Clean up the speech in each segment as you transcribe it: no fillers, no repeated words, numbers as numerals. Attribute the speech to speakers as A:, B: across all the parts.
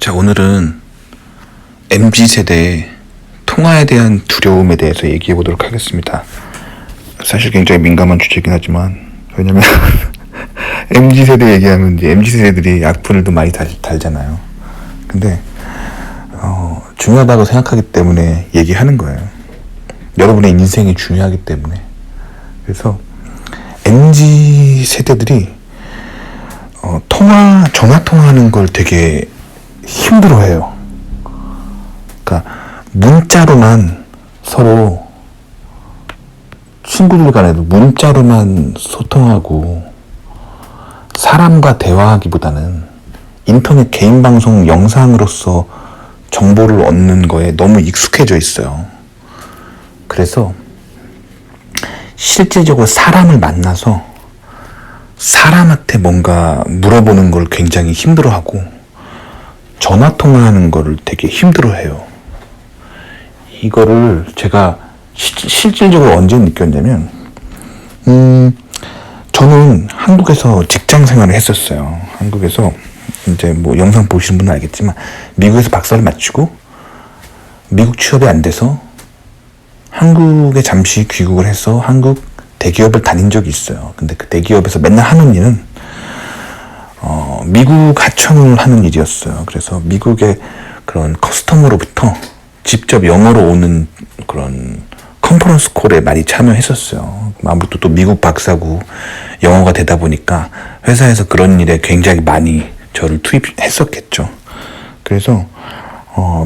A: 자, 오늘은 MZ세대의 통화에 대한 두려움에 대해서 얘기해 보도록 하겠습니다. 사실 굉장히 민감한 주제긴 하지만, 왜냐면 MZ세대 얘기하면 이제 MZ세대들이 악플도 많이 달잖아요. 근데 중요하다고 생각하기 때문에 얘기하는 거예요. 여러분의 인생이 중요하기 때문에. 그래서 MZ세대들이 전화 통화하는 걸 되게 힘들어해요. 그러니까 문자로만 서로 친구들 간에도 문자로만 소통하고 사람과 대화하기보다는 인터넷 개인 방송 영상으로서 정보를 얻는 거에 너무 익숙해져 있어요. 그래서 실질적으로 사람을 만나서 사람한테 뭔가 물어보는 걸 굉장히 힘들어하고 전화 통화하는 거를 되게 힘들어해요. 이거를 제가 실질적으로 언제 느꼈냐면, 저는 한국에서 직장 생활을 했었어요. 한국에서 이제 뭐 영상 보시는 분은 알겠지만 미국에서 박사를 마치고 미국 취업이 안 돼서 한국에 잠시 귀국을 해서 한국 대기업을 다닌 적이 있어요. 근데 그 대기업에서 맨날 하는 일은 미국 하청을 하는 일이었어요. 그래서 미국의 그런 커스터머로부터 직접 영어로 오는 그런 컨퍼런스 콜에 많이 참여했었어요. 아무것도 또 미국 박사고 영어가 되다 보니까 회사에서 그런 일에 굉장히 많이 저를 투입했었겠죠. 그래서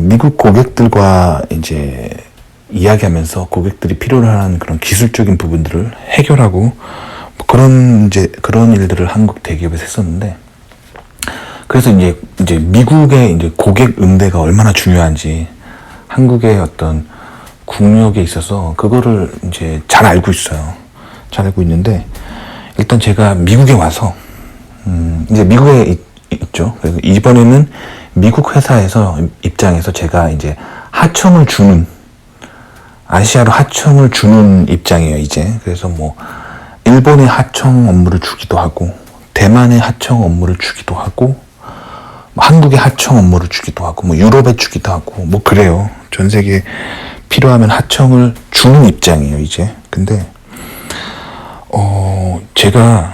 A: 미국 고객들과 이제 이야기하면서 고객들이 필요로 하는 그런 기술적인 부분들을 해결하고 그런 일들을 한국 대기업에서 했었는데, 그래서 이제 미국의 이제 고객 응대가 얼마나 중요한지 한국의 어떤 국력에 있어서 그거를 이제 잘 알고 있어요. 잘 알고 있는데, 일단 제가 미국에 와서 이제 미국에 있죠. 그래서 이번에는 미국 회사에서 입장에서 제가 이제 하청을 주는, 아시아로 하청을 주는 입장이에요, 이제. 그래서 뭐 일본의 하청 업무를 주기도 하고 대만의 하청 업무를 주기도 하고 뭐 한국의 하청 업무를 주기도 하고 뭐 유럽에 주기도 하고 뭐 그래요. 전 세계에 필요하면 하청을 주는 입장이에요, 이제. 근데 제가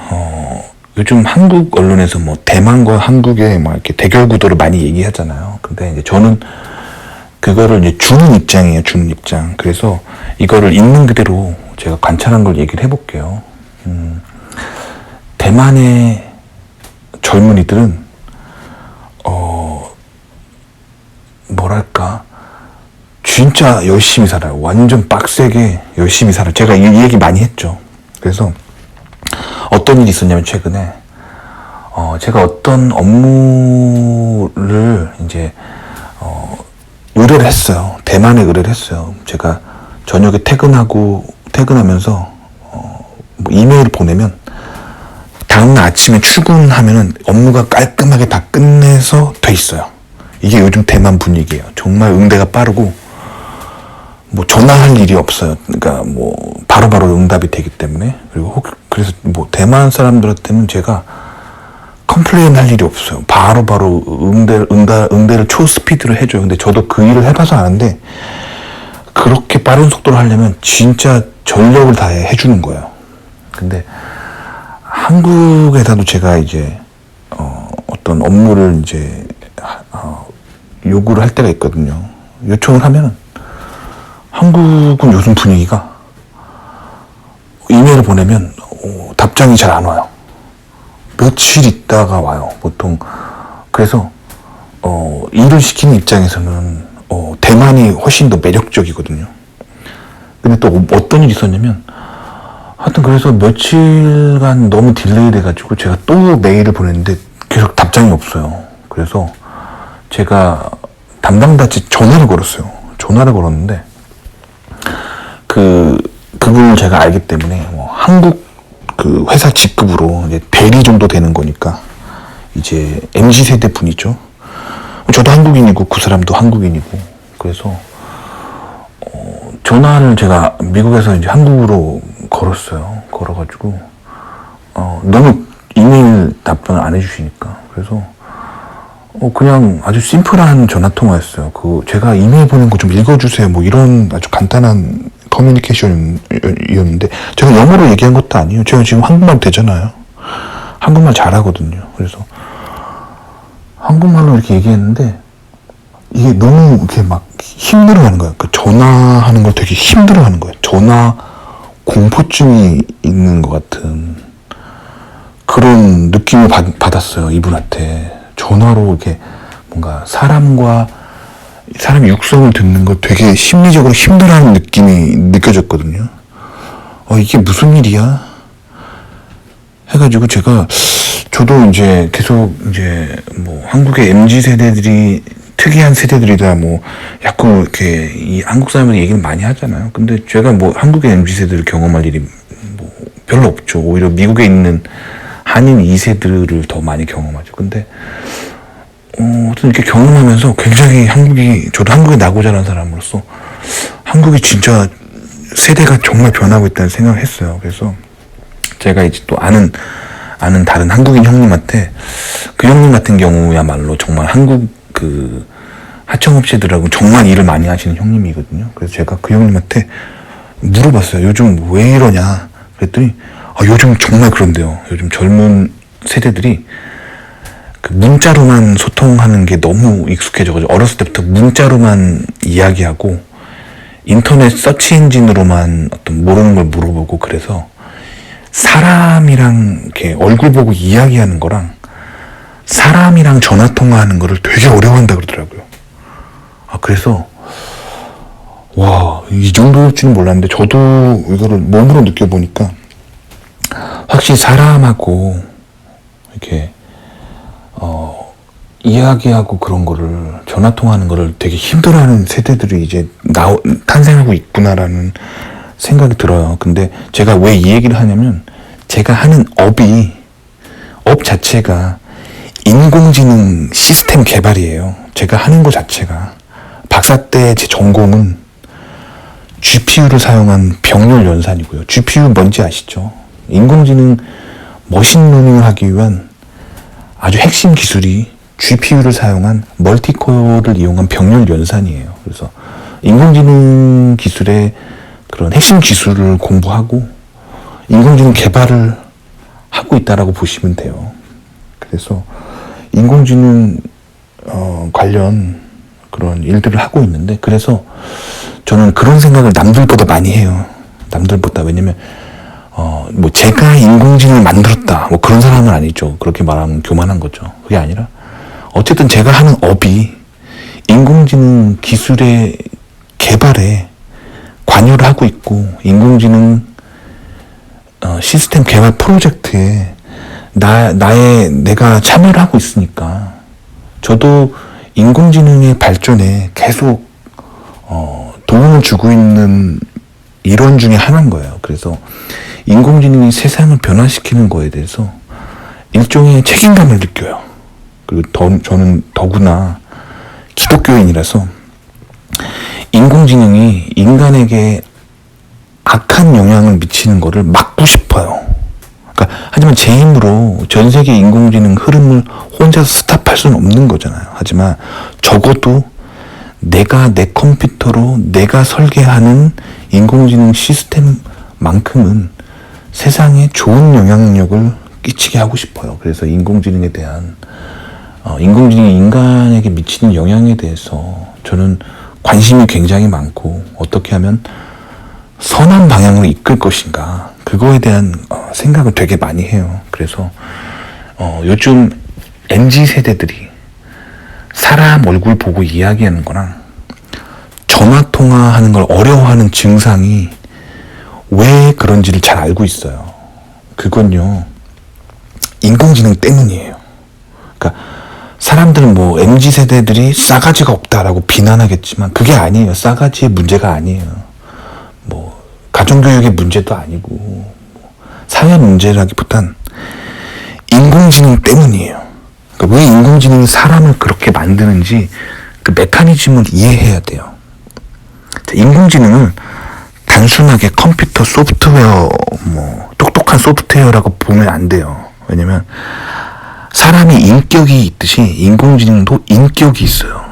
A: 요즘 한국 언론에서 뭐 대만과 한국의 막 이렇게 대결 구도를 많이 얘기하잖아요. 근데 이제 저는 그거를 이제 주는 입장이에요, 주는 입장. 그래서 이거를 있는 그대로 제가 관찰한 걸 얘기를 해볼게요. 대만의 젊은이들은 뭐랄까 진짜 열심히 살아요. 완전 빡세게 열심히 살아요. 제가 이 얘기 많이 했죠. 그래서 어떤 일이 있었냐면, 최근에 제가 어떤 업무를 이제 의뢰를 했어요. 대만에 의뢰를 했어요. 제가 저녁에 퇴근하면서 뭐 이메일을 보내면 다음날 아침에 출근하면은 업무가 깔끔하게 다 끝내서 돼 있어요. 이게 요즘 대만 분위기예요. 정말 응대가 빠르고 뭐 전화할 일이 없어요. 그러니까 뭐 바로바로 응답이 되기 때문에. 그리고 그래서 뭐 대만 사람들한테는 제가 컴플레인 할 일이 없어요. 바로바로 응대를 초스피드로 해줘요. 근데 저도 그 일을 해봐서 아는데, 그렇게 빠른 속도로 하려면 진짜 전력을 다해 해주는 거예요. 근데 한국에서도 제가 이제 어떤 업무를 이제 요구를 할 때가 있거든요. 요청을 하면 한국은 요즘 분위기가 이메일을 보내면 답장이 잘 안 와요. 며칠 있다가 와요, 보통. 그래서 일을 시키는 입장에서는 대만이 훨씬 더 매력적이거든요. 근데 또 어떤 일이 있었냐면, 하여튼 그래서 며칠간 너무 딜레이 돼가지고 제가 또 메일을 보냈는데 계속 답장이 없어요. 그래서 제가 담당자한테 전화를 걸었어요. 전화를 걸었는데 그분을 제가 알기 때문에 한국 그 회사 직급으로 이제 대리 정도 되는 거니까 이제 MZ세대 분이죠. 저도 한국인이고 그 사람도 한국인이고. 그래서 전화를 제가 미국에서 이제 한국으로 걸었어요. 걸어가지고 너무 이메일 답변을 안 해주시니까. 그래서 그냥 아주 심플한 전화통화였어요. 제가 이메일 보낸 거 좀 읽어주세요. 뭐 이런 아주 간단한 커뮤니케이션이었는데, 제가 영어로 얘기한 것도 아니에요. 제가 지금 한국말 되잖아요. 한국말 잘하거든요. 그래서 한국말로 이렇게 얘기했는데, 이게 너무 이렇게 막 힘들어하는 거예요. 전화하는 걸 되게 힘들어하는 거예요. 전화 공포증이 있는 것 같은 그런 느낌을 받았어요. 이분한테. 전화로 이렇게 뭔가 사람 육성을 듣는 걸 되게 심리적으로 힘들어하는 느낌이 느껴졌거든요. 이게 무슨 일이야? 해가지고 저도 이제 계속 이제 뭐 한국의 MZ 세대들이 특이한 세대들이다 뭐 자꾸 이렇게 이 한국 사람들 얘기를 많이 하잖아요. 근데 제가 뭐 한국의 MZ 세대를 경험할 일이 뭐 별로 없죠. 오히려 미국에 있는 한인 2세들을 더 많이 경험하죠. 근데 어떤 이렇게 경험하면서 굉장히 저도 한국에 나고 자란 사람으로서 한국이 진짜 세대가 정말 변하고 있다는 생각을 했어요. 그래서 제가 이제 또 아는 다른 한국인 형님한테, 그 형님 같은 경우야말로 정말 한국 하청업체들하고 정말 일을 많이 하시는 형님이거든요. 그래서 제가 그 형님한테 물어봤어요. 요즘 왜 이러냐 그랬더니 요즘 정말 그런데요. 요즘 젊은 세대들이 문자로만 소통하는 게 너무 익숙해져가지고 어렸을 때부터 문자로만 이야기하고 인터넷 서치 엔진으로만 어떤 모르는 걸 물어보고, 그래서 사람이랑 이렇게 얼굴 보고 이야기하는 거랑 사람이랑 전화 통화하는 거를 되게 어려워한다 그러더라고요. 그래서 와, 이 정도일 줄은 몰랐는데 저도 이거를 몸으로 느껴보니까 확실히 사람하고 이렇게 이야기하고 그런 거를, 전화 통화하는 거를 되게 힘들어하는 세대들이 이제 탄생하고 있구나라는 생각이 들어요. 근데 제가 왜 이 얘기를 하냐면, 제가 하는 업 자체가 인공지능 시스템 개발이에요. 제가 하는 거 자체가. 박사 때 제 전공은 GPU를 사용한 병렬 연산이고요. GPU 뭔지 아시죠? 인공지능 머신러닝을 하기 위한 아주 핵심 기술이 GPU를 사용한 멀티코어를 이용한 병렬 연산이에요. 그래서 인공지능 기술의 그런 핵심 기술을 공부하고 인공지능 개발을 하고 있다라고 보시면 돼요. 그래서 인공지능 관련 그런 일들을 하고 있는데, 그래서 저는 그런 생각을 남들보다 많이 해요. 남들보다. 왜냐면 뭐 제가 인공지능을 만들었다 뭐 그런 사람은 아니죠. 그렇게 말하면 교만한 거죠. 그게 아니라 어쨌든 제가 하는 업이 인공지능 기술의 개발에 관여를 하고 있고, 인공지능 시스템 개발 프로젝트에 내가 참여를 하고 있으니까 저도 인공지능의 발전에 계속 도움을 주고 있는 일원 중에 하나인 거예요. 그래서 인공지능이 세상을 변화시키는 거에 대해서 일종의 책임감을 느껴요. 그리고 저는 더구나 기독교인이라서 인공지능이 인간에게 악한 영향을 미치는 거를 막고 싶어요. 하지만 제 힘으로 전 세계 인공지능 흐름을 혼자서 스탑할 수는 없는 거잖아요. 하지만 적어도 내가 내 컴퓨터로 내가 설계하는 인공지능 시스템만큼은 세상에 좋은 영향력을 끼치게 하고 싶어요. 그래서 인공지능에 대한 인공지능이 인간에게 미치는 영향에 대해서 저는 관심이 굉장히 많고, 어떻게 하면 선한 방향으로 이끌 것인가, 그거에 대한 생각을 되게 많이 해요. 그래서 요즘 MZ 세대들이 사람 얼굴 보고 이야기하는 거랑 전화 통화하는 걸 어려워하는 증상이 왜 그런지를 잘 알고 있어요. 그건요, 인공지능 때문이에요. 그러니까 사람들은 뭐 MZ 세대들이 싸가지가 없다라고 비난하겠지만 그게 아니에요. 싸가지의 문제가 아니에요. 뭐 가정교육의 문제도 아니고 사회 문제라기보단 인공지능 때문이에요. 그러니까 왜 인공지능이 사람을 그렇게 만드는지 그 메커니즘을 이해해야 돼요. 인공지능을 단순하게 컴퓨터 소프트웨어, 뭐 똑똑한 소프트웨어라고 보면 안 돼요. 왜냐면 사람이 인격이 있듯이 인공지능도 인격이 있어요.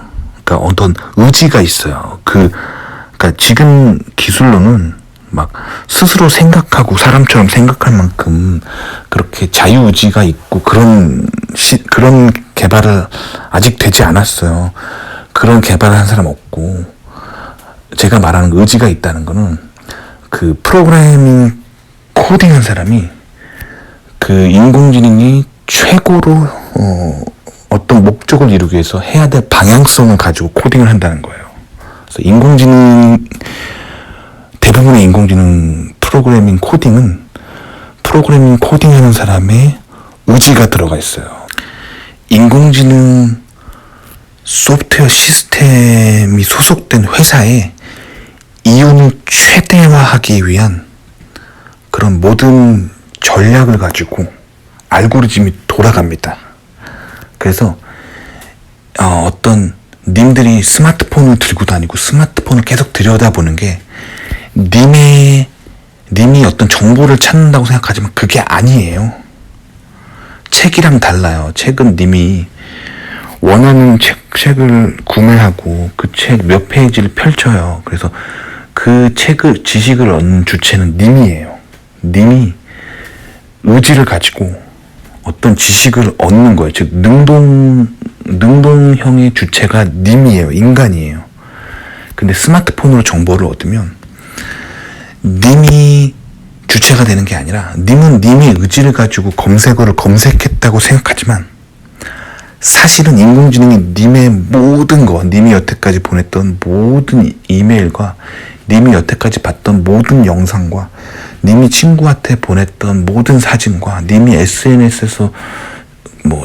A: 그러니까 어떤 의지가 있어요. 그러니까 지금 기술로는 막 스스로 생각하고 사람처럼 생각할 만큼 그렇게 자유의지가 있고 그런 개발을 아직 되지 않았어요. 그런 개발을 한 사람 없고, 제가 말하는 의지가 있다는 거는 그 프로그래밍 코딩한 사람이 그 인공지능이 최고로 어떤 목적을 이루기 위해서 해야 될 방향성을 가지고 코딩을 한다는 거예요. 그래서 대부분의 인공지능 프로그래밍 코딩은 프로그래밍 코딩하는 사람의 의지가 들어가 있어요. 인공지능 소프트웨어 시스템이 소속된 회사에 이윤을 최대화하기 위한 그런 모든 전략을 가지고 알고리즘이 돌아갑니다. 그래서 어떤 님들이 스마트폰을 들고 다니고 스마트폰을 계속 들여다보는 게 님이 어떤 정보를 찾는다고 생각하지만 그게 아니에요. 책이랑 달라요. 책은 님이 원하는 책을 구매하고 그 책 몇 페이지를 펼쳐요. 그래서 그 지식을 얻는 주체는 님이에요. 님이 의지를 가지고 어떤 지식을 얻는 거예요. 즉 능동형의 주체가 님이에요. 인간이에요. 근데 스마트폰으로 정보를 얻으면 님이 주체가 되는 게 아니라 님은 님의 의지를 가지고 검색어를 검색했다고 생각하지만 사실은 인공지능이 님의 모든 거, 님이 여태까지 보냈던 모든 이메일과 님이 여태까지 봤던 모든 영상과 님이 친구한테 보냈던 모든 사진과 님이 SNS에서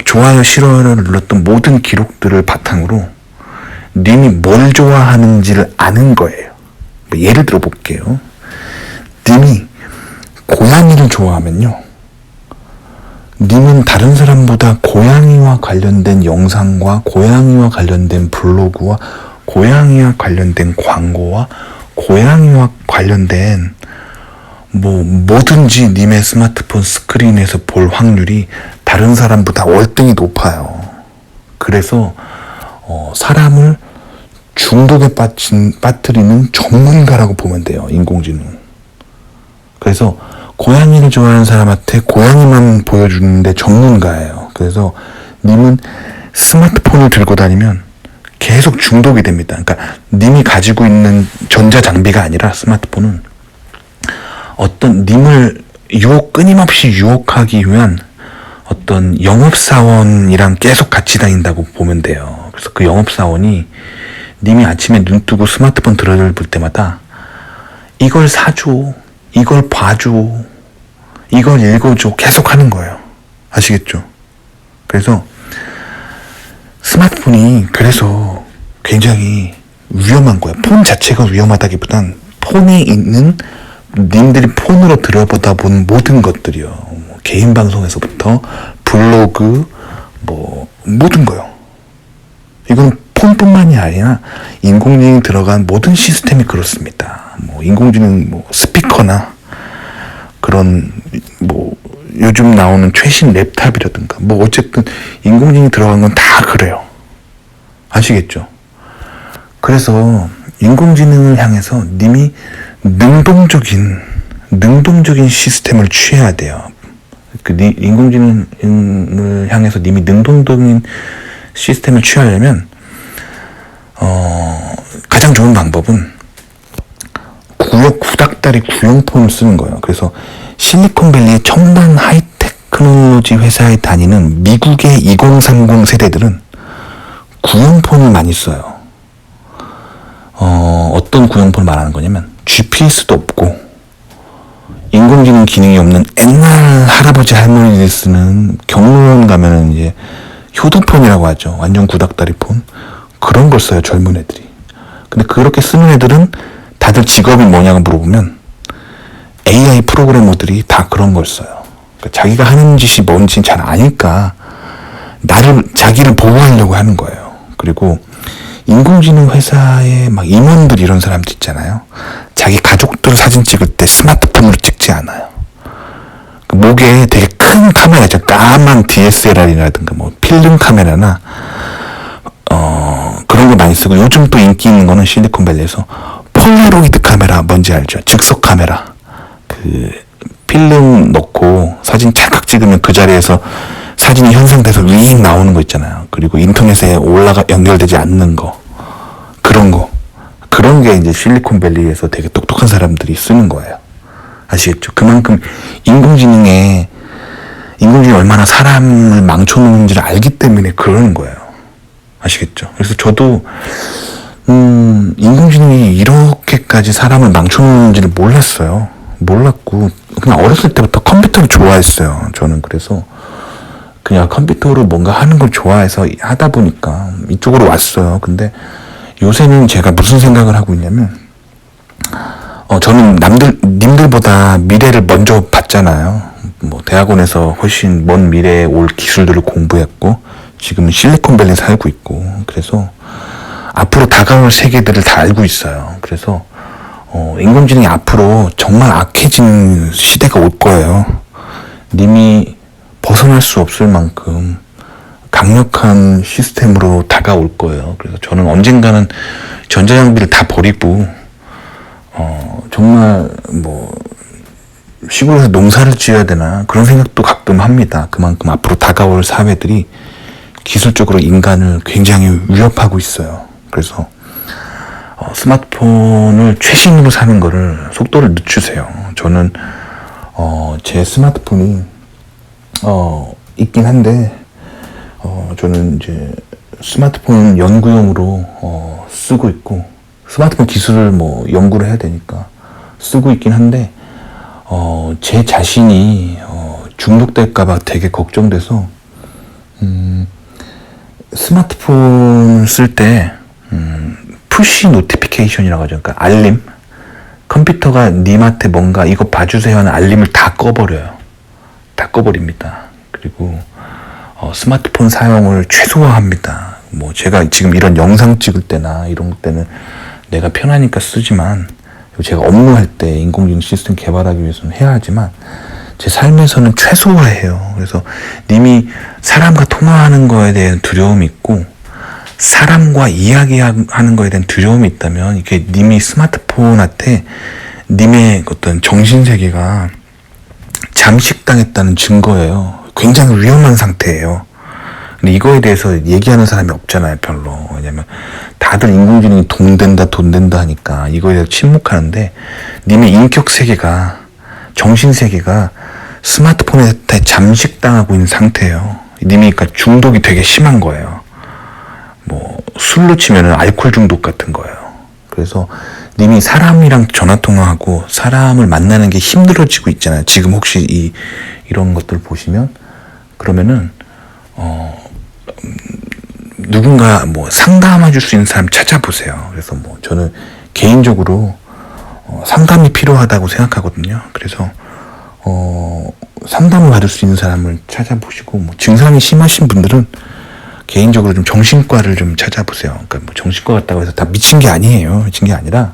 A: 좋아요, 싫어요를 눌렀던 모든 기록들을 바탕으로 님이 뭘 좋아하는지를 아는 거예요. 예를 들어 볼게요. 님이 고양이를 좋아하면요, 님은 다른 사람보다 고양이와 관련된 영상과 고양이와 관련된 블로그와 고양이와 관련된 광고와 고양이와 관련된 뭐든지 님의 스마트폰 스크린에서 볼 확률이 다른 사람보다 월등히 높아요. 그래서 사람을 중독에 빠뜨리는 전문가라고 보면 돼요, 인공지능. 그래서 고양이를 좋아하는 사람한테 고양이만 보여주는데 전문가예요. 그래서 님은 스마트폰을 들고 다니면 계속 중독이 됩니다. 그러니까 님이 가지고 있는 전자장비가 아니라 스마트폰은 어떤 님을 끊임없이 유혹하기 위한 어떤 영업사원이랑 계속 같이 다닌다고 보면 돼요. 그래서 그 영업사원이 님이 아침에 눈 뜨고 스마트폰 들어볼 때마다 이걸 사줘, 이걸 봐줘, 이걸 읽어줘, 계속 하는 거예요. 아시겠죠? 그래서 스마트폰이 그래서 굉장히 위험한 거예요. 폰 자체가 위험하다기보단 폰에 있는 님들이 폰으로 들여보다 본 모든 것들이요. 개인 방송에서부터 블로그, 모든 거요. 이건 폰뿐만이 아니라 인공지능이 들어간 모든 시스템이 그렇습니다. 인공지능 스피커나 그런 요즘 나오는 최신 랩탑이라든가 어쨌든 인공지능이 들어간 건 다 그래요. 아시겠죠? 그래서 인공지능을 향해서 님이 능동적인 시스템을 취해야 돼요. 인공지능을 향해서 님이 능동적인 시스템을 취하려면 가장 좋은 방법은 구닥다리 구형폰을 쓰는 거예요. 그래서 실리콘밸리의 첨단 하이테크놀로지 회사에 다니는 미국의 2030 세대들은 구형폰을 많이 써요. 어떤 구형폰을 말하는 거냐면 GPS도 없고 인공지능 기능이 없는 옛날 할아버지 할머니들이 쓰는 경로원 가면은 이제 효도폰이라고 하죠. 완전 구닥다리 폰. 그런 걸 써요, 젊은 애들이. 근데 그렇게 쓰는 애들은 다들 직업이 뭐냐고 물어보면 AI 프로그래머들이 다 그런 걸 써요. 그러니까 자기가 하는 짓이 뭔지 잘 아니까 자기를 보호하려고 하는 거예요. 그리고 인공지능 회사의 임원들 이런 사람들 있잖아요. 자기 가족들 사진 찍을 때 스마트폰으로 찍지 않아요. 그 목에 되게 큰 카메라 있죠. 까만 DSLR이라든가 뭐 필름 카메라나 그런 거 많이 쓰고, 요즘 또 인기 있는 거는 실리콘밸리에서 폴라로이드 카메라, 뭔지 알죠? 즉석 카메라. 그 필름 넣고 사진 찰칵 찍으면 그 자리에서 사진이 현상돼서 윙 나오는 거 있잖아요. 그리고 인터넷에 연결되지 않는 거, 그런 게 이제 실리콘밸리에서 되게 똑똑한 사람들이 쓰는 거예요. 아시겠죠? 그만큼 인공지능이 얼마나 사람을 망쳐놓는지를 알기 때문에 그러는 거예요. 아시겠죠? 그래서 저도 인공지능이 이렇게까지 사람을 망쳐놓는지를 몰랐고 그냥 어렸을 때부터 컴퓨터를 좋아했어요. 저는 그래서 그냥 컴퓨터로 뭔가 하는 걸 좋아해서 하다 보니까 이쪽으로 왔어요. 근데 요새는 제가 무슨 생각을 하고 있냐면, 저는 님들보다 미래를 먼저 봤잖아요. 뭐 대학원에서 훨씬 먼 미래에 올 기술들을 공부했고, 지금은 실리콘밸리에 살고 있고, 그래서 앞으로 다가올 세계들을 다 알고 있어요. 그래서 인공지능이 앞으로 정말 악해진 시대가 올 거예요. 님이 벗어날 수 없을 만큼 강력한 시스템으로 다가올 거예요. 그래서 저는 언젠가는 전자장비를 다 버리고 정말 뭐 시골에서 농사를 지어야 되나 그런 생각도 가끔 합니다. 그만큼 앞으로 다가올 사회들이 기술적으로 인간을 굉장히 위협하고 있어요. 그래서 스마트폰을 최신으로 사는 거를 속도를 늦추세요. 저는 제 스마트폰이 있긴 한데 저는 이제 스마트폰 연구용으로 쓰고 있고, 스마트폰 기술을 뭐 연구를 해야 되니까 쓰고 있긴 한데 제 자신이 중독될까봐 되게 걱정돼서 스마트폰을 쓸 때 푸시 노티피케이션이라고 하죠. 그러니까 알림, 컴퓨터가 님한테 뭔가 이거 봐주세요 하는 알림을 다 꺼버려요. 다 꺼버립니다. 그리고 스마트폰 사용을 최소화합니다. 뭐 제가 지금 이런 영상 찍을 때나 이런 때는 내가 편하니까 쓰지만, 제가 업무할 때 인공지능 시스템 개발하기 위해서는 해야 하지만 제 삶에서는 최소화해요. 그래서 님이 사람과 통화하는 거에 대한 두려움이 있고 사람과 이야기하는 거에 대한 두려움이 있다면, 이게 님이 스마트폰한테 님의 어떤 정신세계가 잠식당했다는 증거예요. 굉장히 위험한 상태예요. 근데 이거에 대해서 얘기하는 사람이 없잖아요, 별로. 왜냐면 다들 인공지능이 돈 된다 하니까 이거에 대해서 침묵하는데, 님의 인격 세계가, 정신 세계가 스마트폰한테 잠식당하고 있는 상태예요. 님이 그러니까 중독이 되게 심한 거예요. 뭐 술로 치면은 알코올 중독 같은 거예요. 그래서 님이 사람이랑 전화통화하고 사람을 만나는 게 힘들어지고 있잖아요. 지금 혹시 이런 것들 보시면, 그러면은 누군가 뭐 상담해 줄 수 있는 사람 찾아보세요. 그래서 뭐 저는 개인적으로 상담이 필요하다고 생각하거든요. 그래서 상담을 받을 수 있는 사람을 찾아보시고, 뭐 증상이 심하신 분들은 개인적으로 좀 정신과를 좀 찾아보세요. 그러니까 뭐 정신과 갔다고 해서 다 미친 게 아니에요. 미친 게 아니라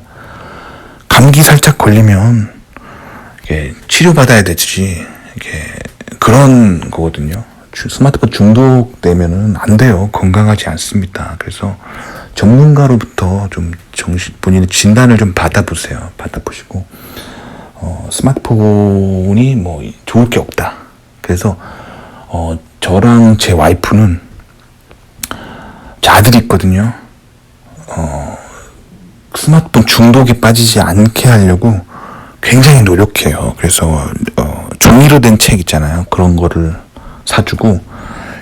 A: 감기 살짝 걸리면 이게 치료받아야 되지, 이게 그런 거거든요. 스마트폰 중독되면은 안 돼요. 건강하지 않습니다. 그래서 전문가로부터 좀 본인의 진단을 좀 받아보세요. 받아보시고 스마트폰이 뭐 좋을 게 없다. 그래서 저랑 제 와이프는, 제 아들이 있거든요. 스마트폰 중독에 빠지지 않게 하려고 굉장히 노력해요. 그래서 종이로 된 책 있잖아요. 그런 거를 사주고,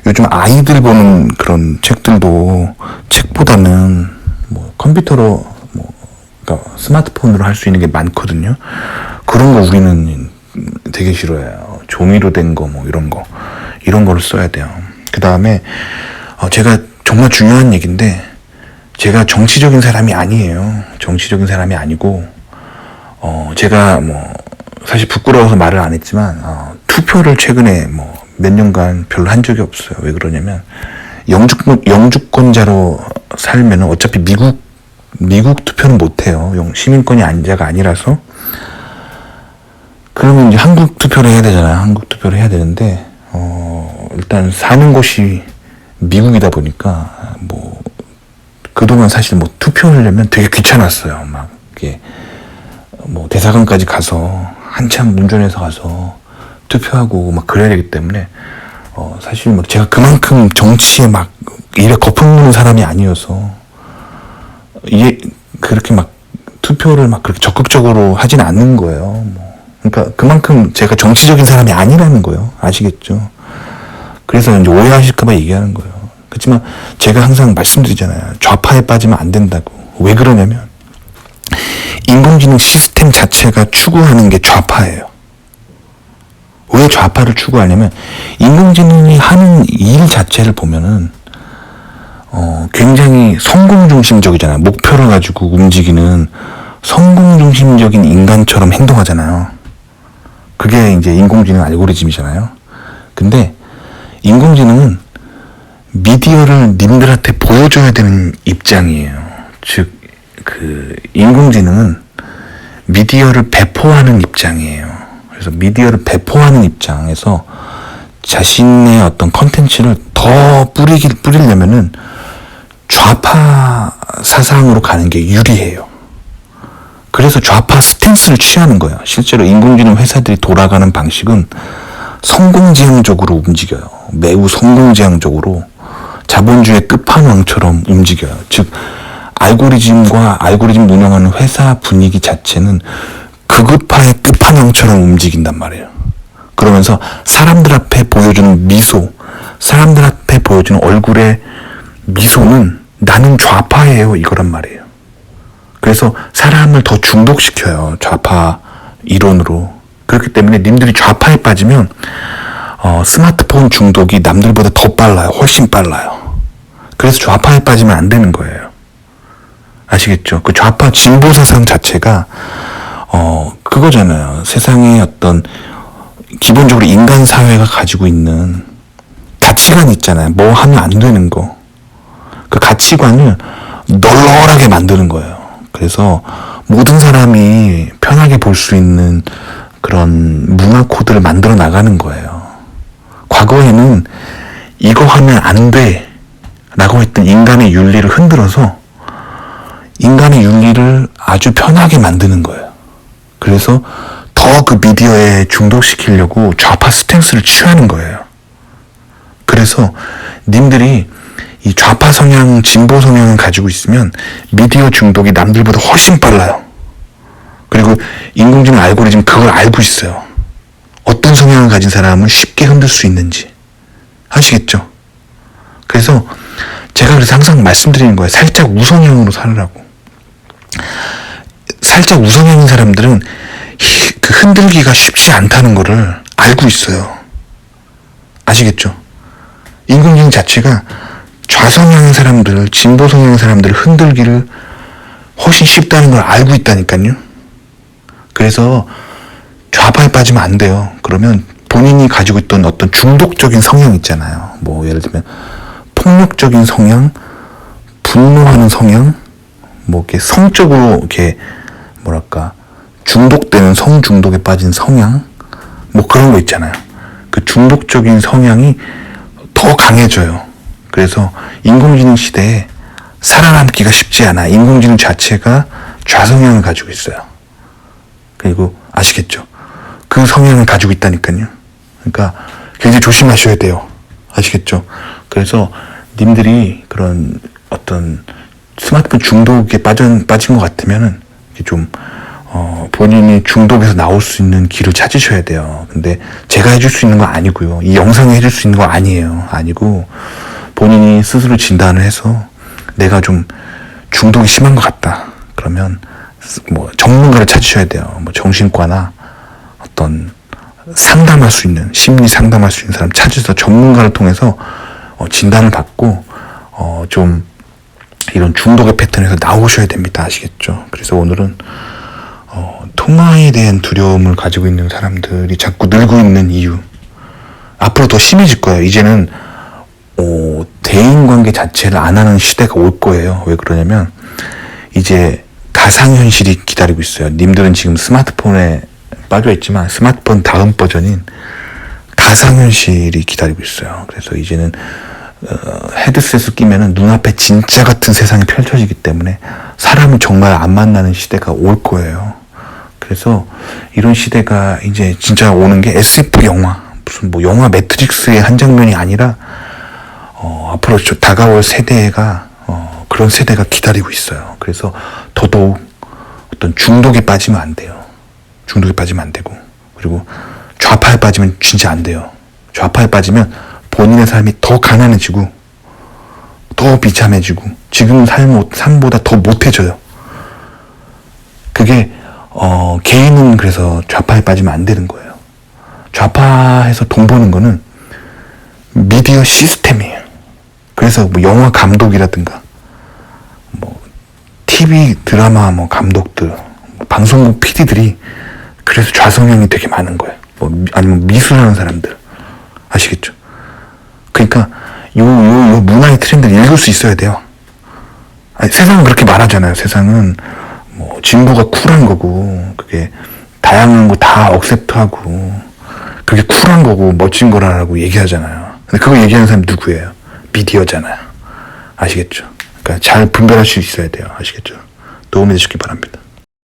A: 요즘 아이들 보는 그런 책들도 책보다는 뭐 컴퓨터로 그러니까 스마트폰으로 할 수 있는 게 많거든요. 그런 거 우리는 되게 싫어해요. 종이로 된 거 뭐 이런 거를 써야 돼요. 그 다음에 제가 정말 중요한 얘기인데, 제가 정치적인 사람이 아니에요. 정치적인 사람이 아니고 제가 뭐 사실 부끄러워서 말을 안 했지만 투표를 최근에 뭐 몇 년간 별로 한 적이 없어요. 왜 그러냐면 영주권자로 살면은 어차피 미국 투표는 못 해요. 시민권이 안자가 아니라서 그러면 이제 한국 투표를 해야 되잖아요. 한국 투표를 해야 되는데, 일단 사는 곳이 미국이다 보니까, 뭐, 그동안 사실 뭐 투표하려면 되게 귀찮았어요. 막, 이게, 뭐, 대사관까지 가서, 한참 운전해서 가서 투표하고 막 그래야 되기 때문에, 사실 막 제가 그만큼 정치에 막 일에 거품 무는 사람이 아니어서, 이게 그렇게 막 투표를 막 그렇게 적극적으로 하진 않는 거예요. 뭐. 그러니까 그만큼 제가 정치적인 사람이 아니라는 거예요. 아시겠죠? 그래서 이제 오해하실까봐 얘기하는 거예요. 그렇지만 제가 항상 말씀드리잖아요. 좌파에 빠지면 안 된다고. 왜 그러냐면 인공지능 시스템 자체가 추구하는 게 좌파예요. 왜 좌파를 추구하냐면 인공지능이 하는 일 자체를 보면은 굉장히 성공 중심적이잖아요. 목표를 가지고 움직이는 성공 중심적인 인간처럼 행동하잖아요. 그게 이제 인공지능 알고리즘이잖아요. 근데 인공지능은 미디어를 님들한테 보여줘야 되는 입장이에요. 즉, 인공지능은 미디어를 배포하는 입장이에요. 그래서 미디어를 배포하는 입장에서 자신의 어떤 컨텐츠를 더 뿌리려면은 좌파 사상으로 가는 게 유리해요. 그래서 좌파 스탠스를 취하는 거예요. 실제로 인공지능 회사들이 돌아가는 방식은 성공지향적으로 움직여요. 매우 성공지향적으로 자본주의 끝판왕처럼 움직여요. 즉 알고리즘과 알고리즘 운영하는 회사 분위기 자체는 극우파의 끝판왕처럼 움직인단 말이에요. 그러면서 사람들 앞에 보여주는 미소, 사람들 앞에 보여주는 얼굴의 미소는 나는 좌파예요 이거란 말이에요. 그래서 사람을 더 중독시켜요. 좌파 이론으로. 그렇기 때문에 님들이 좌파에 빠지면 스마트폰 중독이 남들보다 더 빨라요. 훨씬 빨라요. 그래서 좌파에 빠지면 안 되는 거예요. 아시겠죠? 그 좌파 진보 사상 자체가 그거잖아요. 세상에 어떤 기본적으로 인간 사회가 가지고 있는 가치관 있잖아요. 뭐 하면 안 되는 거. 그 가치관을 널널하게 만드는 거예요. 그래서 모든 사람이 편하게 볼 수 있는 그런 문화 코드를 만들어 나가는 거예요. 과거에는 이거 하면 안 돼 라고 했던 인간의 윤리를 흔들어서 인간의 윤리를 아주 편하게 만드는 거예요. 그래서 더 그 미디어에 중독시키려고 좌파 스탠스를 취하는 거예요. 그래서 님들이 이 좌파 성향, 진보 성향을 가지고 있으면 미디어 중독이 남들보다 훨씬 빨라요. 그리고 인공지능 알고리즘 그걸 알고 있어요. 어떤 성향을 가진 사람을 쉽게 흔들 수 있는지. 아시겠죠? 그래서 제가 그래서 항상 말씀드리는 거예요. 살짝 우성향으로 살으라고. 살짝 우성향인 사람들은 그 흔들기가 쉽지 않다는 거를 알고 있어요. 아시겠죠? 인공지능 자체가 좌성향 사람들, 진보 성향 사람들을 흔들기를 훨씬 쉽다는 걸 알고 있다니까요. 그래서 좌파에 빠지면 안 돼요. 그러면 본인이 가지고 있던 어떤 중독적인 성향 있잖아요. 뭐 예를 들면 폭력적인 성향, 분노하는 성향, 뭐 이렇게 성적으로 이렇게 뭐랄까 중독되는 성중독에 빠진 성향, 뭐 그런 거 있잖아요. 그 중독적인 성향이 더 강해져요. 그래서 인공지능 시대에 살아남기가 쉽지 않아. 인공지능 자체가 좌성향을 가지고 있어요. 그리고 아시겠죠? 그 성향을 가지고 있다니까요. 그러니까 굉장히 조심하셔야 돼요. 아시겠죠? 그래서 님들이 그런 어떤 스마트폰 중독에 빠진 것 같으면은 좀 본인이 중독에서 나올 수 있는 길을 찾으셔야 돼요. 근데 제가 해줄 수 있는 거 아니고요. 이 영상이 해줄 수 있는 거 아니에요. 아니고 본인이 스스로 진단을 해서 내가 좀 중독이 심한 것 같다. 그러면 뭐 전문가를 찾으셔야 돼요. 뭐 정신과나 어떤 상담할 수 있는 심리 상담할 수 있는 사람 찾아서 전문가를 통해서 진단을 받고 좀 이런 중독의 패턴에서 나오셔야 됩니다. 아시겠죠? 그래서 오늘은 통화에 대한 두려움을 가지고 있는 사람들이 자꾸 늘고 있는 이유, 앞으로 더 심해질 거예요. 이제는 대인관계 자체를 안 하는 시대가 올 거예요. 왜 그러냐면 이제 가상현실이 기다리고 있어요. 님들은 지금 스마트폰에 빠져 있지만 스마트폰 다음 버전인 가상현실이 기다리고 있어요. 그래서 이제는 헤드셋을 끼면은 눈앞에 진짜 같은 세상이 펼쳐지기 때문에 사람을 정말 안 만나는 시대가 올 거예요. 그래서 이런 시대가 이제 진짜 오는 게 SF 영화, 무슨 뭐 영화 매트릭스의 한 장면이 아니라 앞으로 다가올 세대가 그런 세대가 기다리고 있어요. 그래서 더더욱 어떤 중독에 빠지면 안 돼요. 중독에 빠지면 안 되고, 그리고 좌파에 빠지면 진짜 안 돼요. 좌파에 빠지면 본인의 삶이 더 가난해지고 더 비참해지고 지금 삶보다 더 못해져요. 그게 개인은 그래서 좌파에 빠지면 안 되는 거예요. 좌파에서 돈 버는 거는 미디어 시스템이에요. 그래서 뭐 영화 감독이라든가 뭐 TV 드라마 뭐 감독들, 방송국 PD들이 그래서 좌성향이 되게 많은 거예요. 뭐 아니면 미술하는 사람들, 아시겠죠? 그러니까 요 문화의 트렌드를 읽을 수 있어야 돼요. 아니, 세상은 그렇게 말하잖아요. 세상은 뭐 진보가 쿨한 거고, 그게 다양한 거 다 억셉트하고 그게 쿨한 거고 멋진 거라고 얘기하잖아요. 근데 그거 얘기하는 사람이 누구예요? 미디어잖아요. 아시겠죠? 그러니까 잘 분별할 수 있어야 돼요. 아시겠죠? 도움이 되시기 바랍니다.